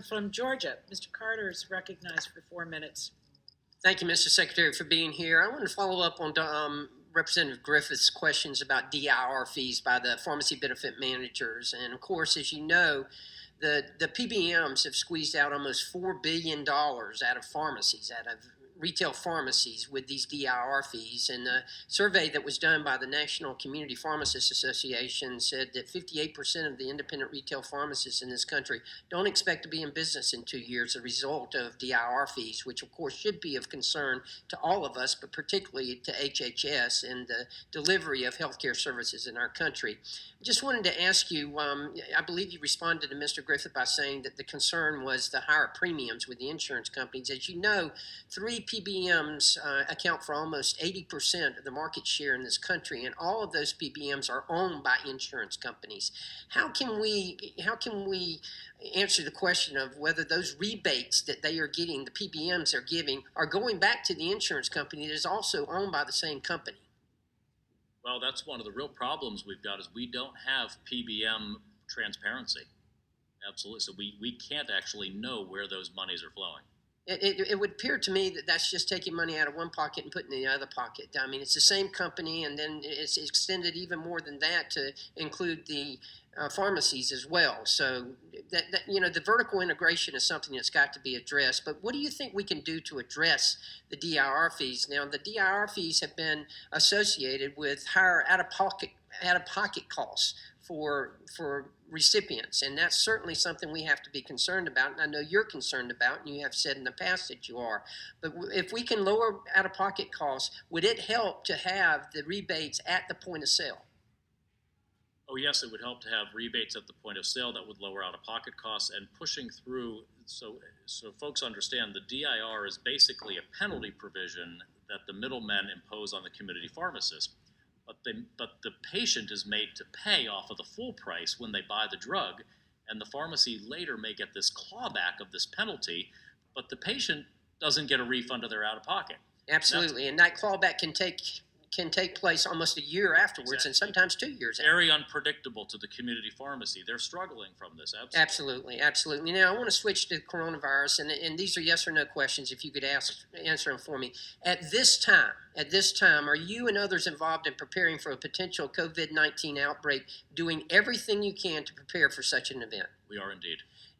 From Georgia, Mr. Carter is recognized for 4 minutes. Thank you, Mr. Secretary, for being here. I want to follow up on Representative Griffith's questions about DIR fees by the pharmacy benefit managers. And of course, as you know, the PBMs have squeezed out almost $4 billion out of pharmacies, out of retail pharmacies with these DIR fees. And the survey that was done by the National Community Pharmacists Association said that 58% of the independent retail pharmacists in this country don't expect to be in business in 2 years as a result of DIR fees, which of course should be of concern to all of us, but particularly to HHS and the delivery of healthcare services in our country. Just wanted to ask you, I believe you responded to Mr. Griffith by saying that the concern was the higher premiums with the insurance companies. As you know, 3 PBMs account for almost 80% of the market share in this country, and all of those PBMs are owned by insurance companies. How can we answer the question of whether those rebates that they are getting, the PBMs are giving, are going back to the insurance company that is also owned by the same company? Well, that's one of the real problems we've got is we don't have PBM transparency. Absolutely. So we can't actually know where those monies are flowing. It would appear to me that that's just taking money out of one pocket and putting it in the other pocket. I mean, it's the same company, and then it's extended even more than that to include the pharmacies as well. So the vertical integration is something that's got to be addressed. But what do you think we can do to address the DIR fees? Now, the DIR fees have been associated with higher out-of-pocket costs for recipients, and that's certainly something we have to be concerned about, and I know you're concerned about, and you have said in the past that you are. But if we can lower out-of-pocket costs, would it help to have the rebates at the point of sale? Oh, yes, it would help to have rebates at the point of sale that would lower out-of-pocket costs and pushing through. So folks understand the DIR is basically a penalty provision that the middlemen impose on the community pharmacist. But the patient is made to pay off of the full price when they buy the drug, and the pharmacy later may get this clawback of this penalty, but the patient doesn't get a refund of their out-of-pocket. Absolutely, and that clawback can take place almost a year afterwards, exactly. And sometimes 2 years. Very unpredictable to the community pharmacy. They're struggling from this. Absolutely. Now, I want to switch to coronavirus, and these are yes or no questions. If you could answer them for me. At this time, are you and others involved in preparing for a potential COVID-19 outbreak, doing everything you can to prepare for such an event? We are indeed.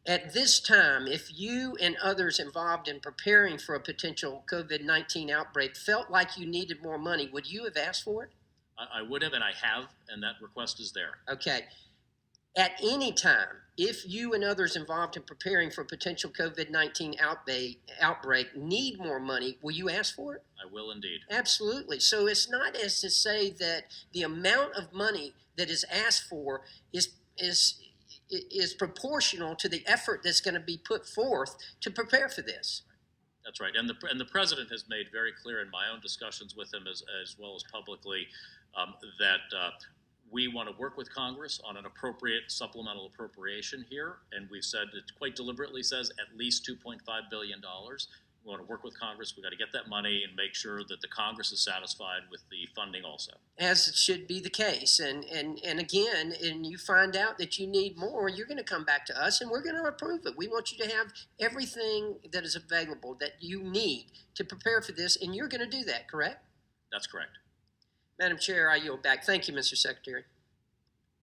At this time, if you and others involved in preparing for a potential COVID-19 outbreak felt like you needed more money, would you have asked for it? I would have, and I have, and that request is there. Okay. At any time, if you and others involved in preparing for a potential COVID-19 outbreak need more money, will you ask for it? I will indeed. Absolutely. So it's not as to say that the amount of money that is asked for is proportional to the effort that's going to be put forth to prepare for this. That's right, and the president has made very clear in my own discussions with him as well as publicly that we want to work with Congress on an appropriate supplemental appropriation here, and we've said it quite deliberately says at least $2.5 billion. We want to work with Congress. We've got to get that money and make sure that the Congress is satisfied with the funding also. As it should be the case. And again, and you find out that you need more, you're going to come back to us and we're going to approve it. We want you to have everything that is available that you need to prepare for this, and you're going to do that, correct? That's correct. Madam Chair, I yield back. Thank you, Mr. Secretary.